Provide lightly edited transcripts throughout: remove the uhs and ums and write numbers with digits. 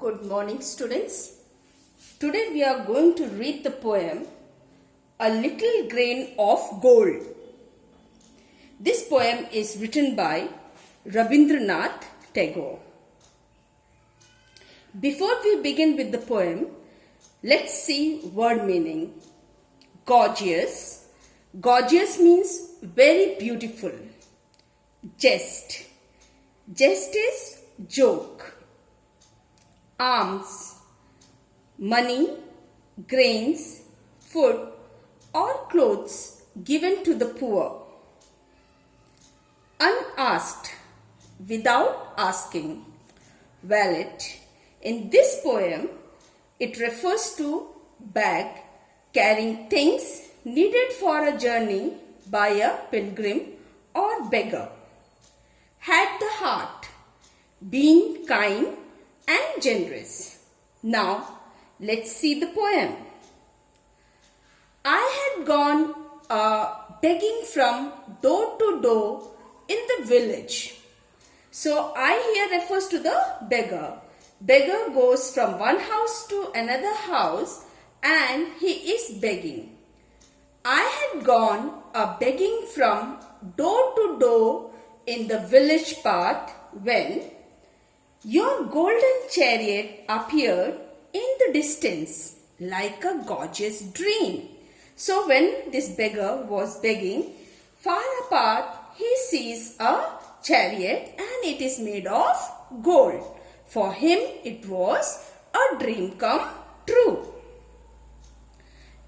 Good morning, students. Today we are going to read the poem A Little Grain of Gold. This poem is written by Rabindranath Tagore. Before we begin with the poem, let's see word meaning. Gorgeous. Gorgeous means very beautiful. Jest. Jest is joke. Alms, money, grains, food or clothes given to the poor. Unasked, without asking. Wallet. In this poem, it refers to bag carrying things needed for a journey by a pilgrim or beggar. Had the heart, being kind and generous. Now, let's see the poem. I had gone begging from door to door in the village. So, I here refers to the beggar. Beggar goes from one house to another house and he is begging. I had gone begging from door to door in the village path when your golden chariot appeared in the distance like a gorgeous dream. So when this beggar was begging, far apart he sees a chariot and it is made of gold. For him it was a dream come true.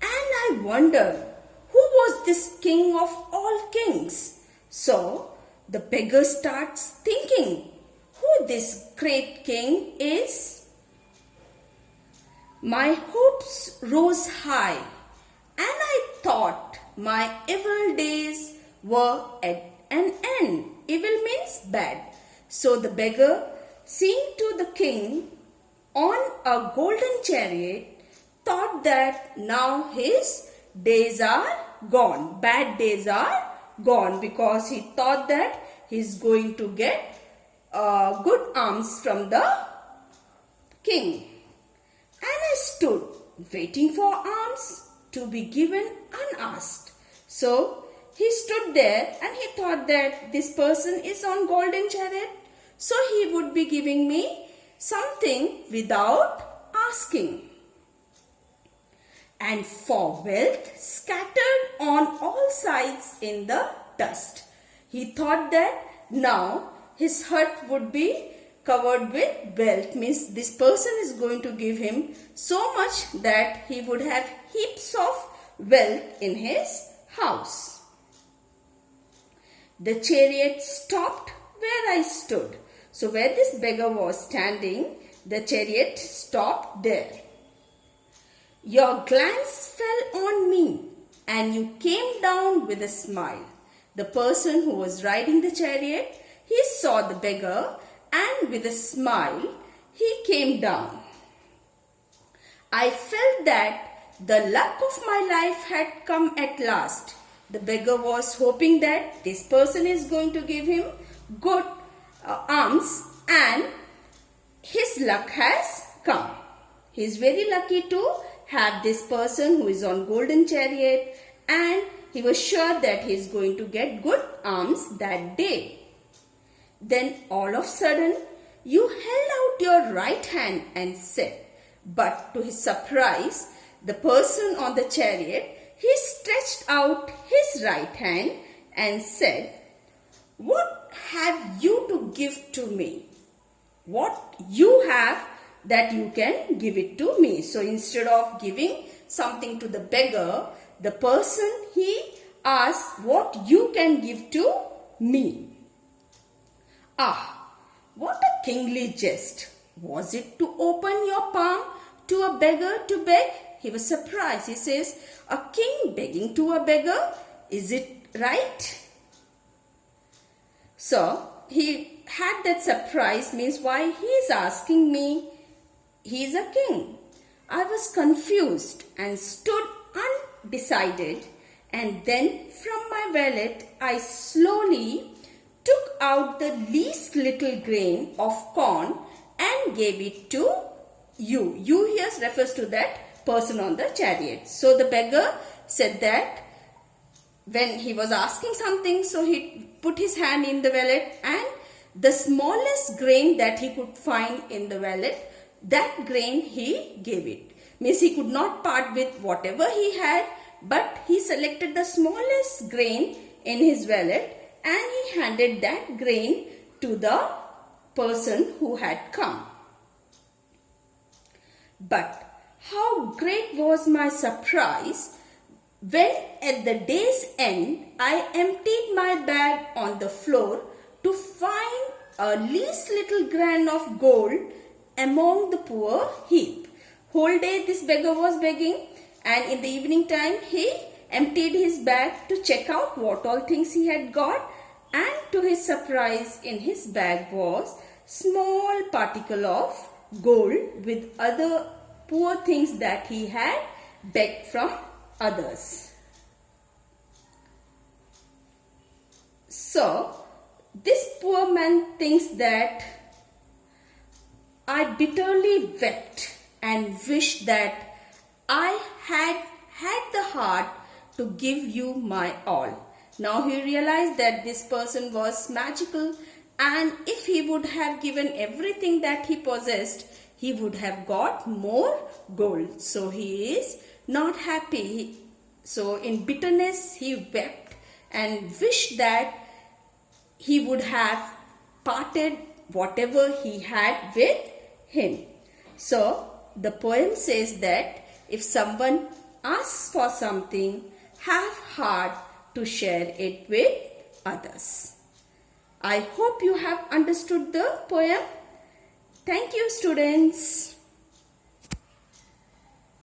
And I wondered, who was this king of all kings? So the beggar starts thinking, who this great king is. My hopes rose high and I thought my evil days were at an end. Evil means bad. So the beggar, seeing to the king on a golden chariot, thought that now his days are gone. Bad days are gone because he thought that he is going to get good alms from the king. And I stood waiting for alms to be given unasked. So he stood there and he thought that this person is on golden chariot, so he would be giving me something without asking. And for wealth scattered on all sides in the dust. He thought that now his hut would be covered with wealth, means this person is going to give him so much that he would have heaps of wealth in his house. The chariot stopped where I stood. So where this beggar was standing, the chariot stopped there. Your glance fell on me and you came down with a smile. The person who was riding the chariot, he saw the beggar and with a smile, he came down. I felt that the luck of my life had come at last. The beggar was hoping that this person is going to give him good alms and his luck has come. He is very lucky to have this person who is on golden chariot and he was sure that he is going to get good alms that day. Then all of a sudden, you held out your right hand and said, but to his surprise, the person on the chariot, he stretched out his right hand and said, what have you to give to me? What you have that you can give it to me. So instead of giving something to the beggar, the person, he asked, what you can give to me. Ah, what a kingly jest. Was it to open your palm to a beggar to beg? He was surprised. He says, a king begging to a beggar? Is it right? So, he had that surprise, means why he is asking me. He is a king. I was confused and stood undecided, and then from my wallet I slowly took out the least little grain of corn and gave it to you. You here refers to that person on the chariot. So the beggar said that when he was asking something, so he put his hand in the wallet, and the smallest grain that he could find in the wallet, that grain he gave it. Means he could not part with whatever he had, but he selected the smallest grain in his wallet and he handed that grain to the person who had come. But how great was my surprise when at the day's end I emptied my bag on the floor to find a least little grain of gold among the poor heap. Whole day this beggar was begging, and in the evening time he emptied his bag to check out what all things he had got, and to his surprise in his bag was small particle of gold with other poor things that he had begged from others. So this poor man thinks that I bitterly wept and wished that I had the heart to give you my all. Now he realized that this person was magical, and if he would have given everything that he possessed, he would have got more gold. So he is not happy. So in bitterness he wept and wished that he would have parted whatever he had with him. So the poem says that if someone asks for something, have heart to share it with others. I hope you have understood the poem. Thank you, students.